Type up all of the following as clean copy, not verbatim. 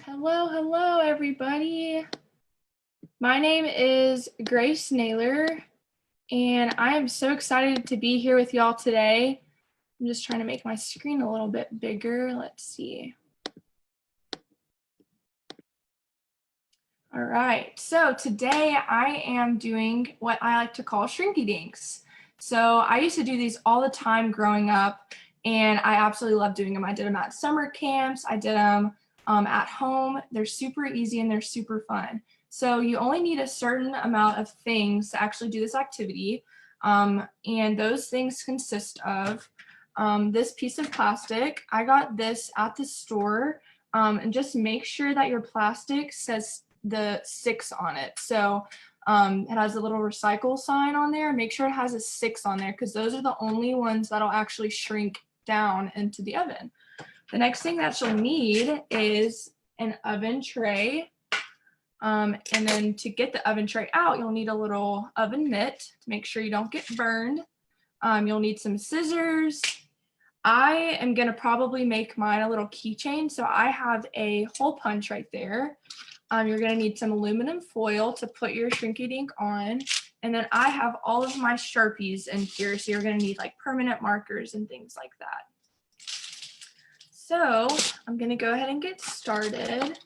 Hello, everybody. My name is Grace Naylor, and I am so excited to be here with y'all today. I'm just trying to make my screen a little bit bigger. Let's see. All right, so today I am doing what I like to call Shrinkey Dinks. So I used to do these all the time growing up, and I absolutely love doing them. I did them at summer camps. I did them at home. They're super easy and they're super fun. So you only need a certain amount of things to actually do this activity. And those things consist of this piece of plastic. I got this at the store, and just make sure that your plastic says the 6 on it. So it has a little recycle sign on there. Make sure it has a 6 on there because those are the only ones that'll actually shrink down into the oven. The next thing that you'll need is an oven tray. And then to get the oven tray out, you'll need a little oven mitt to make sure you don't get burned. You'll need some scissors. I am going to probably make mine a little keychain. So I have a hole punch right there. You're going to need some aluminum foil to put your Shrinky Dink on. And then I have all of my Sharpies in here. So you're going to need like permanent markers and things like that. So I'm going to go ahead and get started.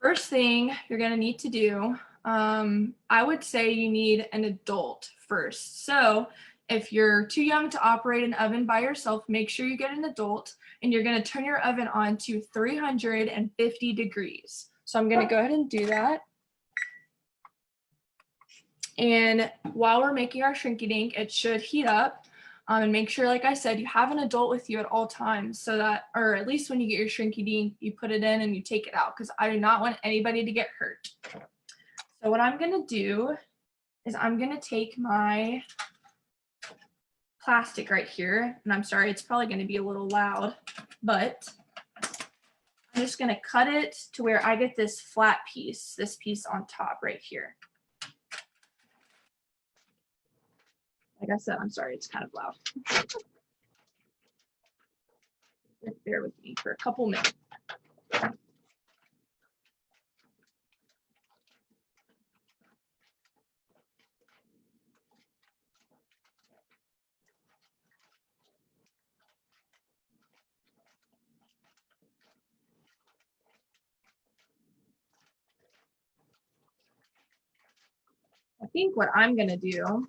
First thing you're going to need to do, I would say you need an adult first. So if you're too young to operate an oven by yourself, make sure you get an adult, and you're going to turn your oven on to 350 degrees. So I'm going to go ahead and do that. And while we're making our Shrinky Dink, it should heat up. And make sure, like I said, you have an adult with you at all times, so that, or at least when you get your Shrinky Dink, you put it in and you take it out, because I do not want anybody to get hurt. So what I'm going to do is I'm going to take my plastic right here, and I'm sorry, it's probably going to be a little loud, but I'm just going to cut it to where I get this flat piece, this piece on top right here. Like I said, I'm sorry, it's kind of loud. Just bear with me for a couple minutes. I think what I'm going to do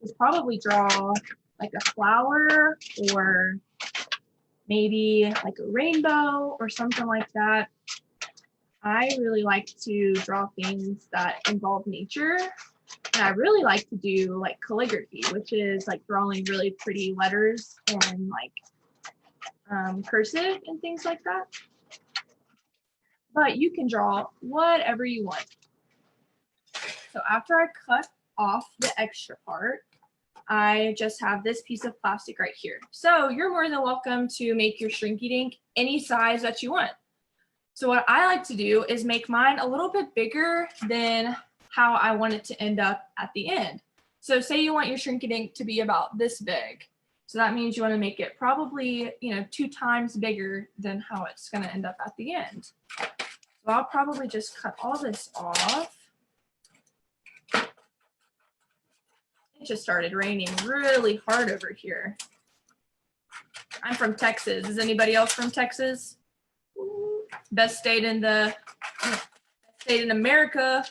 is probably draw like a flower or maybe like a rainbow or something like that. I really like to draw things that involve nature. And I really like to do like calligraphy, which is like drawing really pretty letters and like cursive and things like that. But you can draw whatever you want. So after I cut off the extra part, I just have this piece of plastic right here. So you're more than welcome to make your Shrinky Dink any size that you want. So what I like to do is make mine a little bit bigger than how I want it to end up at the end. So say you want your Shrinky Dink to be about this big. So that means you want to make it probably, 2 times bigger than how it's going to end up at the end. So I'll probably just cut all this off. It just started raining really hard over here. I'm from Texas. Is anybody else from Texas? Best state in America.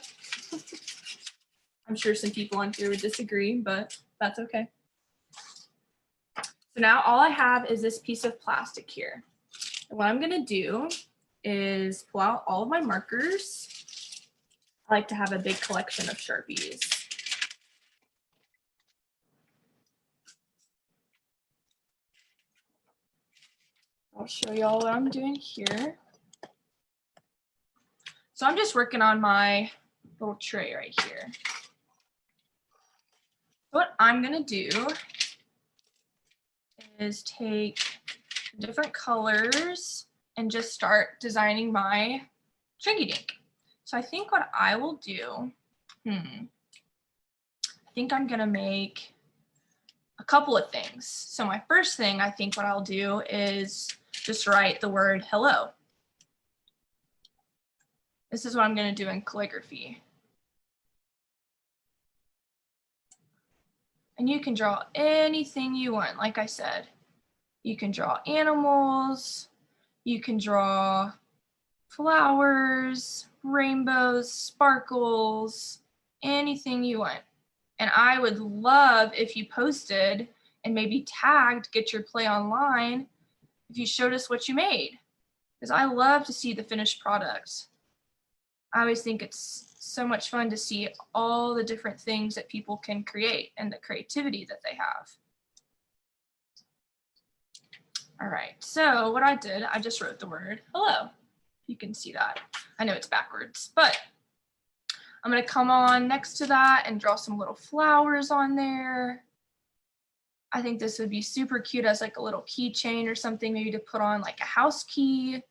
I'm sure some people on here would disagree, but that's okay. So now all I have is this piece of plastic here. And what I'm going to do is pull out all of my markers. I like to have a big collection of Sharpies. I'll show y'all what I'm doing here. So I'm just working on my little tray right here. What I'm going to do is take different colors and just start designing my Shrinky Dink. So I think what I will do, I think I'm going to make a couple of things. So my first thing, I think what I'll do is just write the word hello. This is what I'm going to do in calligraphy. And you can draw anything you want. Like I said, you can draw animals, you can draw flowers, rainbows, sparkles, anything you want. And I would love if you posted and maybe tagged Get Your Play Online if you showed us what you made, because I love to see the finished product. I always think it's so much fun to see all the different things that people can create and the creativity that they have. All right, so what I did, I just wrote the word hello. You can see that. I know it's backwards, but I'm going to come on next to that and draw some little flowers on there. I think this would be super cute as like a little keychain or something, maybe to put on like a house key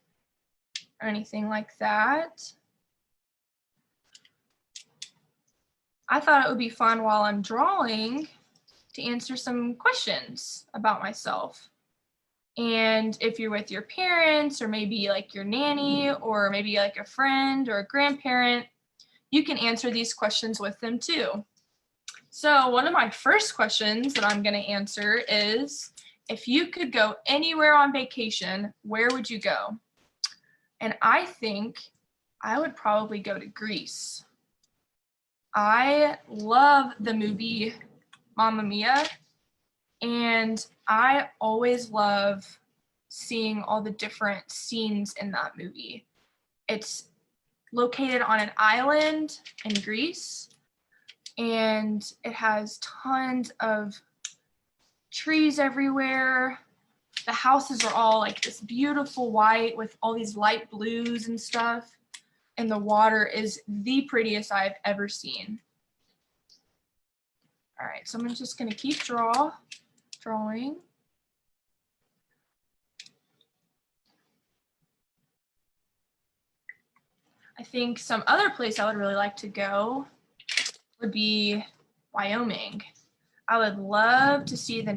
or anything like that. I thought it would be fun while I'm drawing to answer some questions about myself. And if you're with your parents or maybe like your nanny or maybe like a friend or a grandparent, you can answer these questions with them too. So one of my first questions that I'm going to answer is, if you could go anywhere on vacation, where would you go? And I think I would probably go to Greece. I love the movie Mamma Mia, and I always love seeing all the different scenes in that movie. It's located on an island in Greece, and it has tons of trees everywhere. The houses are all like this beautiful white with all these light blues and stuff. And the water is the prettiest I've ever seen. All right, so I'm just gonna keep drawing. I think some other place I would really like to go would be Wyoming. I would love to see the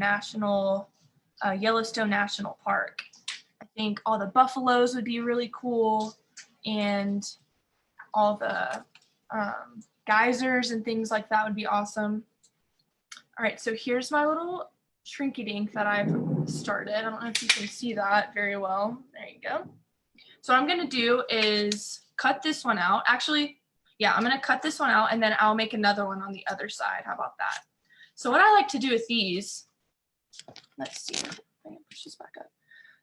Yellowstone National Park. I think all the buffaloes would be really cool, and all the geysers and things like that would be awesome. All right, so here's my little Shrinkey Dink that I've started. I don't know if you can see that very well. There you go. So what I'm gonna do is cut this one out. Actually, yeah, I'm gonna cut this one out and then I'll make another one on the other side. How about that? So what I like to do with these, let's see, if I can push this back up.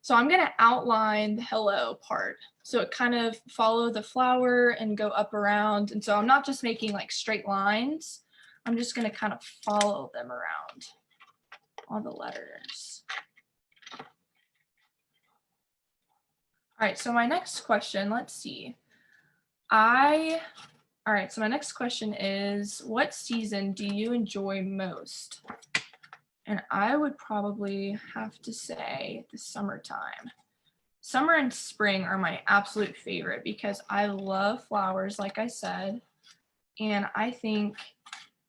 So I'm gonna outline the hello part. So it kind of follow the flower and go up around. And so I'm not just making like straight lines. I'm just gonna kind of follow them around all the letters. All right, so my next question, let's see. All right, so my next question is, what season do you enjoy most? And I would probably have to say the summertime. Summer and spring are my absolute favorite because I love flowers, like I said. And I think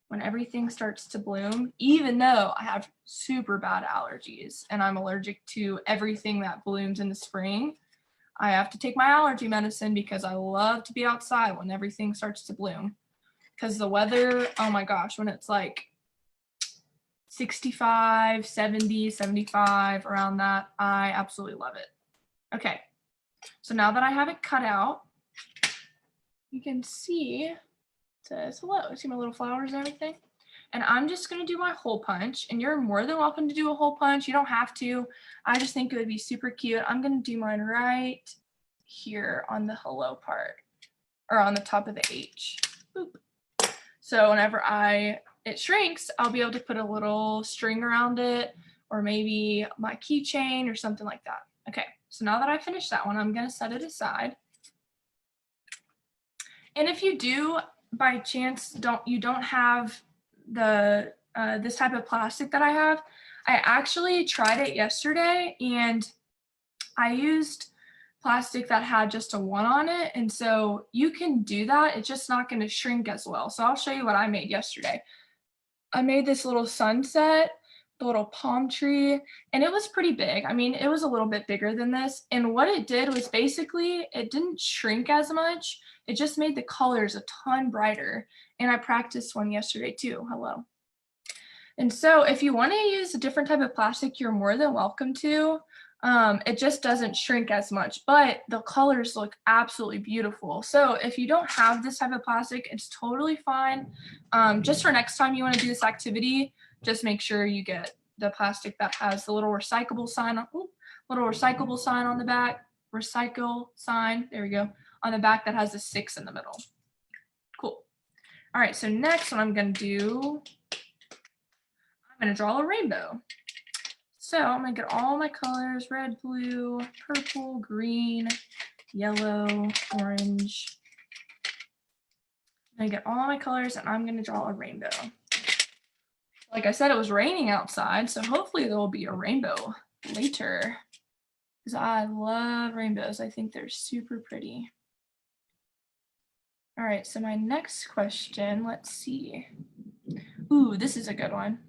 when everything starts to bloom, even though I have super bad allergies and I'm allergic to everything that blooms in the spring, I have to take my allergy medicine because I love to be outside when everything starts to bloom. Because the weather, oh my gosh, when it's like 65, 70, 75, around that, I absolutely love it. Okay, so now that I have it cut out, you can see it says hello. See my little flowers and everything? And I'm just gonna do my hole punch, and you're more than welcome to do a hole punch. You don't have to. I just think it would be super cute. I'm gonna do mine right here on the hello part, or on the top of the H. Boop. So whenever it shrinks, I'll be able to put a little string around it, or maybe my keychain or something like that. Okay, so now that I finished that one, I'm gonna set it aside. And if you do, by chance, you don't have the this type of plastic that I have, I actually tried it yesterday and I used plastic that had just a 1 on it, and so you can do that. It's just not going to shrink as well. So I'll show you what I made yesterday. I made this little sunset, the little palm tree, and it was pretty big. I mean, it was a little bit bigger than this, and what it did was basically it didn't shrink as much. It just made the colors a ton brighter, and I practiced one yesterday too. Hello. And so if you want to use a different type of plastic, you're more than welcome to. It just doesn't shrink as much, but the colors look absolutely beautiful. So if you don't have this type of plastic, it's totally fine. Just for next time you want to do this activity, just make sure you get the plastic that has the little recyclable sign on the back, recycle sign, there we go, on the back that has a 6 in the middle. Cool. All right, so next what I'm going to do, I'm going to draw a rainbow. So I'm going to get all my colors, red, blue, purple, green, yellow, orange. I'm going to get all my colors and I'm going to draw a rainbow. Like I said, it was raining outside, so hopefully there will be a rainbow later. Because I love rainbows. I think they're super pretty. All right, so my next question, let's see. Ooh, this is a good one.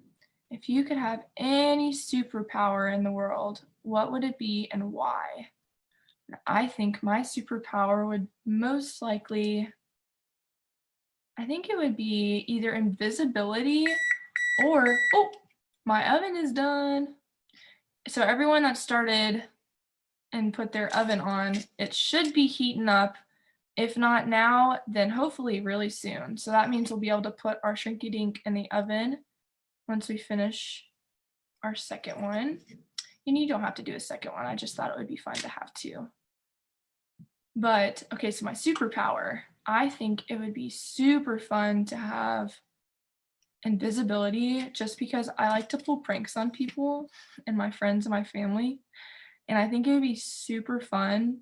If you could have any superpower in the world, what would it be and why? I think my superpower would most likely, I think it would be either invisibility or, oh, my oven is done. So everyone that started and put their oven on, it should be heating up. If not now, then hopefully really soon. So that means we'll be able to put our Shrinky Dink in the oven once we finish our second one. And you don't have to do a second one. I just thought it would be fun to have two. But okay, so my superpower, I think it would be super fun to have invisibility just because I like to pull pranks on people and my friends and my family. And I think it would be super fun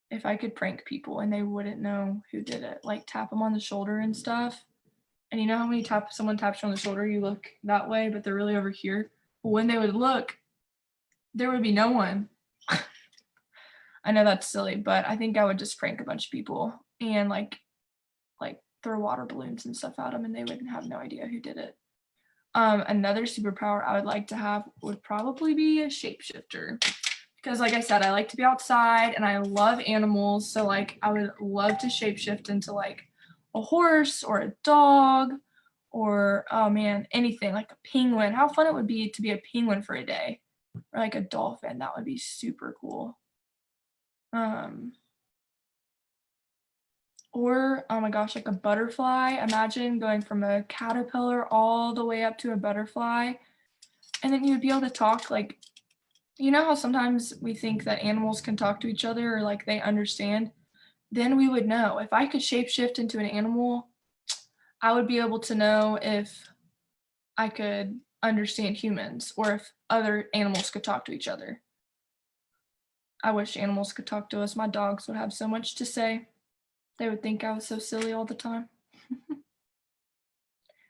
if I could prank people and they wouldn't know who did it, like tap them on the shoulder and stuff. And you know how when someone taps you on the shoulder, you look that way, but they're really over here. Well, when they would look, there would be no one. I know that's silly, but I think I would just prank a bunch of people and like throw water balloons and stuff at them and they wouldn't have no idea who did it. Another superpower I would like to have would probably be a shapeshifter. Because like I said, I like to be outside and I love animals. So like I would love to shapeshift into like a horse or a dog or, oh man, anything like a penguin. How fun it would be to be a penguin for a day, or like a dolphin. That would be super cool. Or, oh my gosh, like a butterfly. Imagine going from a caterpillar all the way up to a butterfly. And then you would be able to talk like, you know how sometimes we think that animals can talk to each other or like they understand? Then we would know. If I could shapeshift into an animal, I would be able to know if I could understand humans or if other animals could talk to each other. I wish animals could talk to us. My dogs would have so much to say. They would think I was so silly all the time. All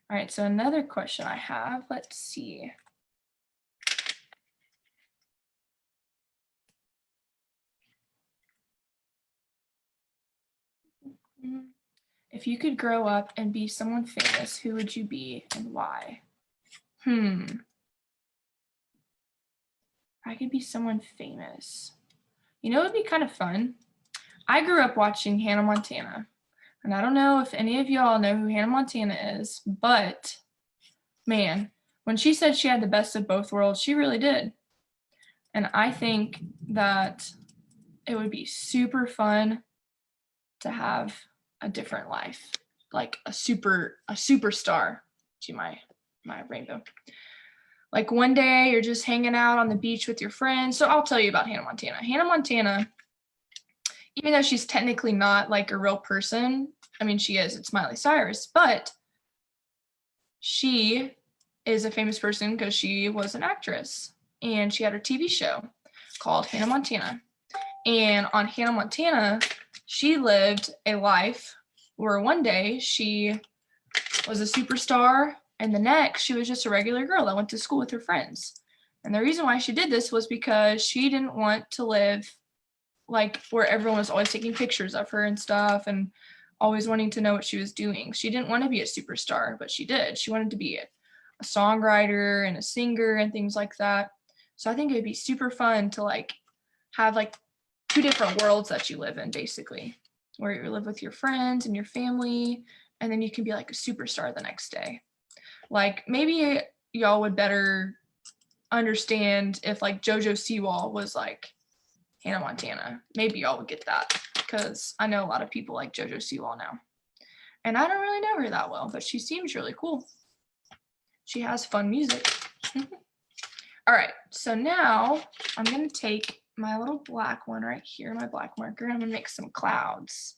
right, so another question I have, let's see. If you could grow up and be someone famous, who would you be and why? I could be someone famous. You know, it would be kind of fun. I grew up watching Hannah Montana. And I don't know if any of y'all know who Hannah Montana is, but man, when she said she had the best of both worlds, she really did. And I think that it would be super fun to have a different life, like a superstar. See my rainbow. Like one day you're just hanging out on the beach with your friends. So I'll tell you about Hannah Montana. Hannah Montana, even though she's technically not like a real person, I mean, she is, it's Miley Cyrus, but she is a famous person because she was an actress and she had her TV show called Hannah Montana. And on Hannah Montana, she lived a life where one day she was a superstar and the next she was just a regular girl that went to school with her friends. And the reason why she did this was because she didn't want to live like where everyone was always taking pictures of her and stuff and always wanting to know what she was doing. She didn't want to be a superstar, but she did. She wanted to be a songwriter and a singer and things like that. So I think it'd be super fun to like have like 2 different worlds that you live in, basically, where you live with your friends and your family, and then you can be like a superstar the next day. Like maybe y'all would better understand if like JoJo Siwa was like Hannah Montana. Maybe y'all would get that, because I know a lot of people like JoJo Siwa now. And I don't really know her that well, but she seems really cool. She has fun music. All right, so now I'm gonna take my little black one right here, my black marker, and I'm gonna make some clouds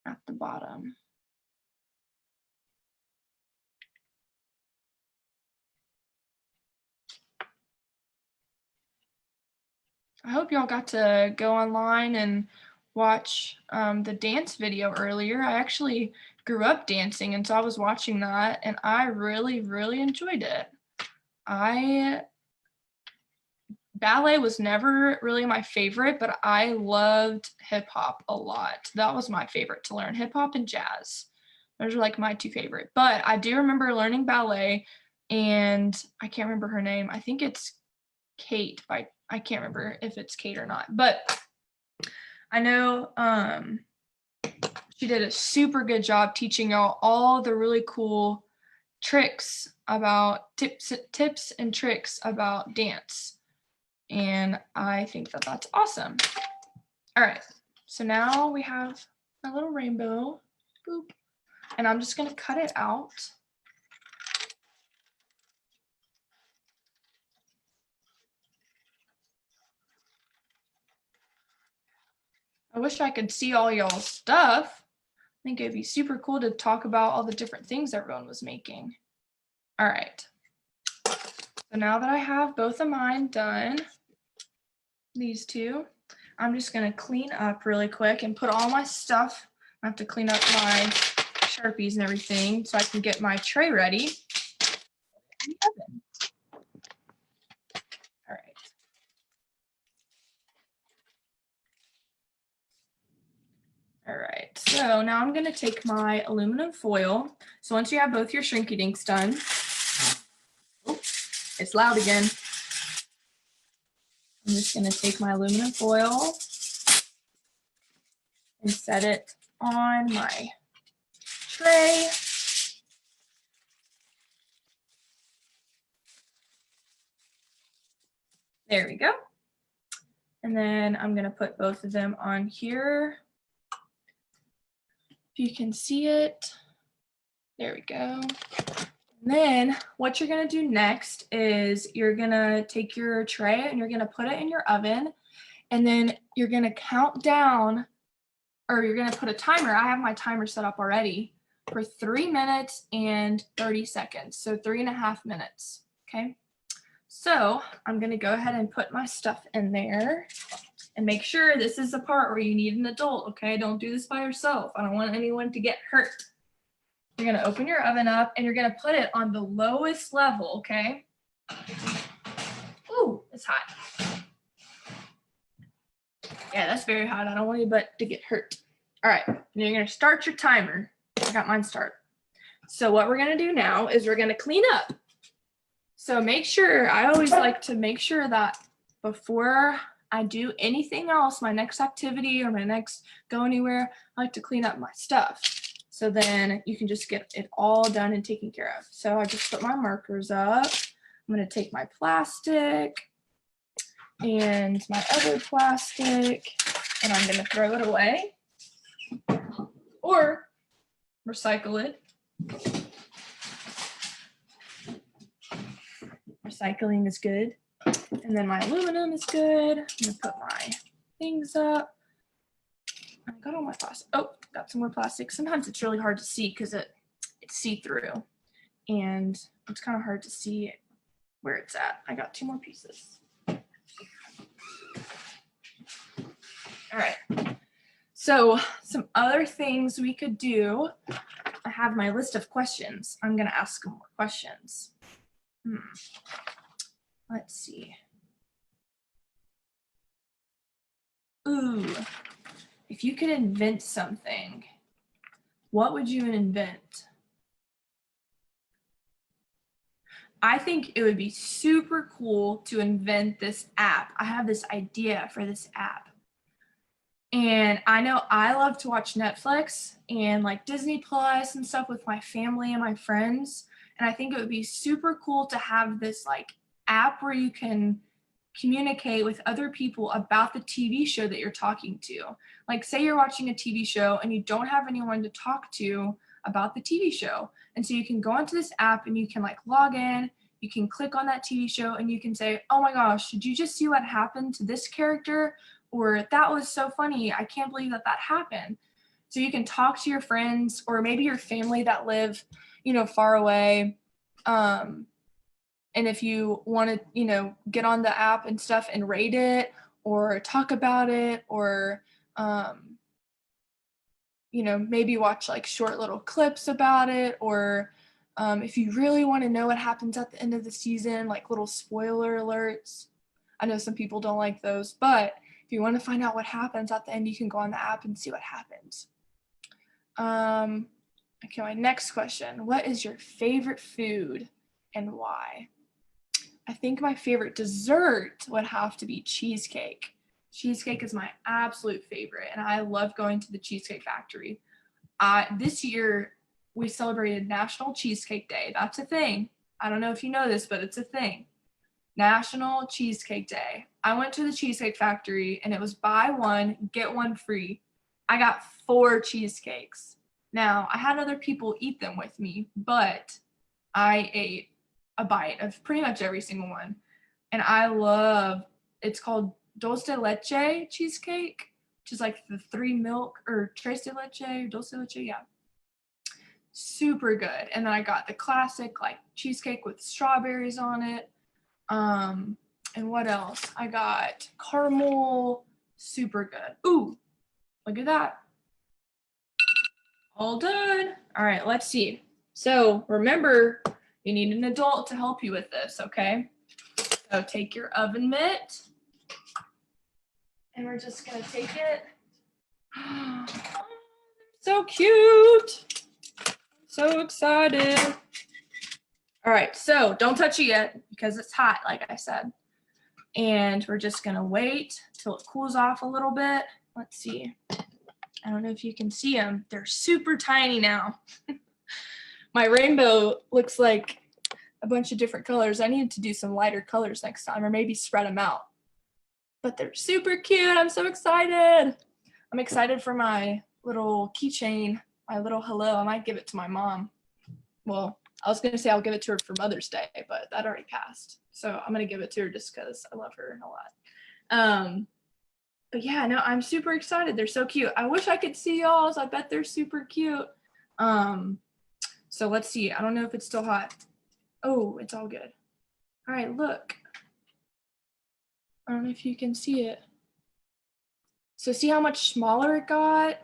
at the bottom. I hope y'all got to go online and watch the dance video earlier. I actually grew up dancing, and so I was watching that, and I really, really enjoyed it. Ballet was never really my favorite, but I loved hip hop a lot. That was my favorite to learn, hip hop and jazz. Those are like my 2 favorite. But I do remember learning ballet, and I can't remember her name. I think it's Kate. I can't remember if it's Kate or not, but I know she did a super good job teaching y'all all the really cool tricks about tips and tricks about dance. And I think that that's awesome. All right, so now we have a little rainbow, boop, and I'm just gonna cut it out. I wish I could see all y'all's stuff. I think it'd be super cool to talk about all the different things everyone was making. All right, so now that I have both of mine done, these 2, I'm just gonna clean up really quick and put all my stuff. I have to clean up my Sharpies and everything so I can get my tray ready. All right. All right, so now I'm gonna take my aluminum foil. So once you have both your Shrinky Dinks done, oh, it's loud again. I'm just gonna take my aluminum foil and set it on my tray. There we go. And then I'm gonna put both of them on here. If you can see it, there we go. And then what you're gonna do next is you're gonna take your tray and you're gonna put it in your oven, and then you're gonna count down, or you're gonna put a timer. I have my timer set up already for 3 minutes and 30 seconds, so 3.5 minutes, okay? So I'm gonna go ahead and put my stuff in there, and make sure this is the part where you need an adult, okay? Don't do this by yourself. I don't want anyone to get hurt. You're gonna open your oven up and you're gonna put it on the lowest level, okay? Ooh, it's hot. Yeah, that's very hot. I don't want anybody to get hurt. All right, and you're gonna start your timer. I got mine start. So what we're gonna do now is we're gonna clean up. So make sure, I always like to make sure that before I do anything else, my next activity or my next go anywhere, I like to clean up my stuff. So then you can just get it all done and taken care of. So I just put my markers up. I'm gonna take my plastic and my other plastic, and I'm gonna throw it away or recycle it. Recycling is good. And then my aluminum is good. I'm gonna put my things up. I got all my plastic. Oh, got some more plastic. Sometimes it's really hard to see because it's see-through, and it's kind of hard to see where it's at. I got 2 more pieces. All right. So some other things we could do. I have my list of questions. I'm gonna ask some more questions. Let's see. Ooh, if you could invent something, what would you invent? I think it would be super cool to invent this app. I have this idea for this app. And I know I love to watch Netflix and like Disney Plus and stuff with my family and my friends. And I think it would be super cool to have this like app where you can communicate with other people about the TV show that you're talking to. Like, say you're watching a TV show and you don't have anyone to talk to about the TV show. And so you can go into this app and you can like log in, you can click on that TV show and you can say, oh my gosh, did you just see what happened to this character? Or that was so funny, I can't believe that that happened. So you can talk to your friends or maybe your family that live, far away. And if you want to, get on the app and stuff and rate it or talk about it or, maybe watch like short little clips about it or if you really want to know what happens at the end of the season, like little spoiler alerts. I know some people don't like those, but if you want to find out what happens at the end, you can go on the app and see what happens. Okay, my next question. What is your favorite food and why? I think my favorite dessert would have to be cheesecake. Cheesecake is my absolute favorite, and I love going to the Cheesecake Factory. This year, we celebrated National Cheesecake Day. That's a thing. I don't know if you know this, but it's a thing. National Cheesecake Day. I went to the Cheesecake Factory and it was buy one, get one free. I got 4 cheesecakes. Now, I had other people eat them with me, but I ate a bite of pretty much every single one. And it's called dulce de leche cheesecake, which is like the 3 milk or tres de leche, dulce de leche, yeah. Super good. And then I got the classic like cheesecake with strawberries on it. And what else? I got caramel, super good. Ooh, look at that. All done. All right, let's see. So remember, you need an adult to help you with this, okay? So take your oven mitt, and we're just gonna take it. So cute. So excited. All right, so don't touch it yet because it's hot, like I said. And we're just gonna wait till it cools off a little bit. Let's see. I don't know if you can see them. They're super tiny now. My rainbow looks like a bunch of different colors. I need to do some lighter colors next time or maybe spread them out. But they're super cute. I'm so excited. I'm excited for my little keychain, my little hello. I might give it to my mom. Well, I was going to say I'll give it to her for Mother's Day, but that already passed. So I'm going to give it to her just because I love her a lot. But yeah, no, I'm super excited. They're so cute. I wish I could see y'all's. I bet they're super cute. So let's see. I don't know if it's still hot. Oh, it's all good. All right, look. I don't know if you can see it. So see how much smaller it got?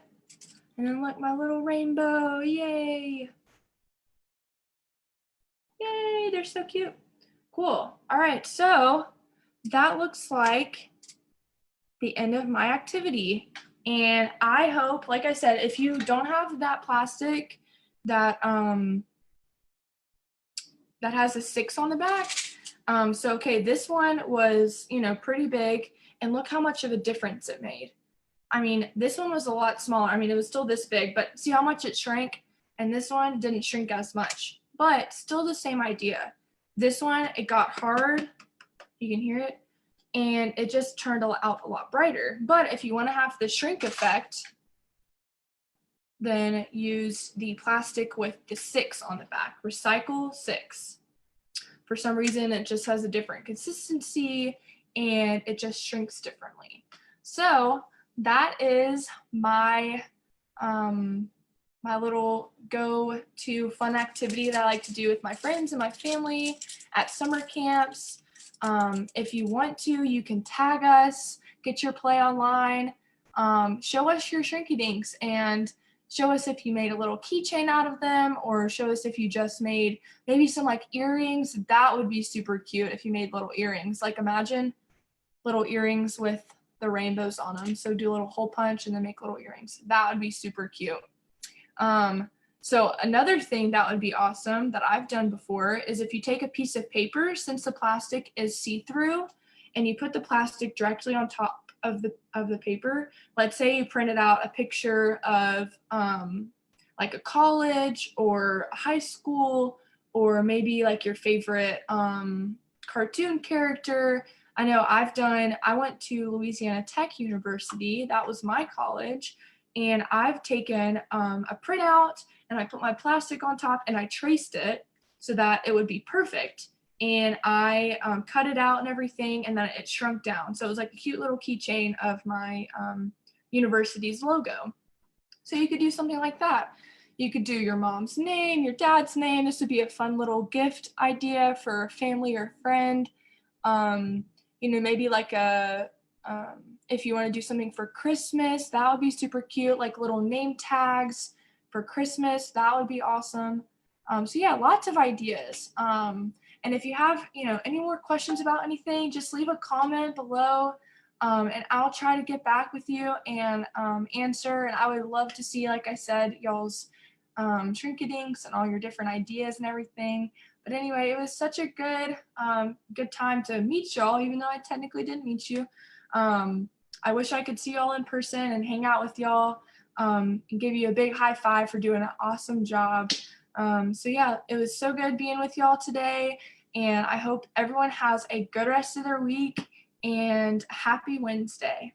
And then look, my little rainbow. Yay. Yay, they're so cute. Cool. All right, so that looks like the end of my activity. And I hope, like I said, if you don't have that plastic that that has a 6 on the back, so okay, this one was, pretty big, and look how much of a difference it made. I mean, this one was a lot smaller. I mean, it was still this big, but see how much it shrank? And this one didn't shrink as much, but still the same idea. This one, it got hard. You can hear it. And it just turned out a lot brighter. But if you want to have the shrink effect, then use the plastic with the 6 on the back. Recycle 6. For some reason, it just has a different consistency and it just shrinks differently. So that is my my little go-to fun activity that I like to do with my friends and my family at summer camps. If you want to, you can tag us, get your play online, show us your Shrinkey Dinks, and show us if you made a little keychain out of them, or show us if you just made maybe some like earrings. That would be super cute if you made little earrings. Like imagine little earrings with the rainbows on them. So do a little hole punch and then make little earrings. That would be super cute. So another thing that would be awesome that I've done before is if you take a piece of paper, since the plastic is see-through, and you put the plastic directly on top of the paper. Let's say you printed out a picture of like a college or a high school, or maybe like your favorite cartoon character. I know I went to Louisiana Tech University. That was my college. And I've taken a printout and I put my plastic on top and I traced it so that it would be perfect. And I cut it out and everything, and then it shrunk down. So it was like a cute little keychain of my university's logo. So you could do something like that. You could do your mom's name, your dad's name. This would be a fun little gift idea for a family or friend. Maybe like if you want to do something for Christmas, that would be super cute, like little name tags for Christmas. That would be awesome. So yeah, lots of ideas. And if you have, any more questions about anything, just leave a comment below, and I'll try to get back with you and answer. And I would love to see, like I said, y'all's Shrinkey Dinks and all your different ideas and everything. But anyway, it was such a good time to meet y'all, even though I technically didn't meet you. I wish I could see y'all in person and hang out with y'all, and give you a big high five for doing an awesome job. So yeah, it was so good being with y'all today, and I hope everyone has a good rest of their week and happy Wednesday.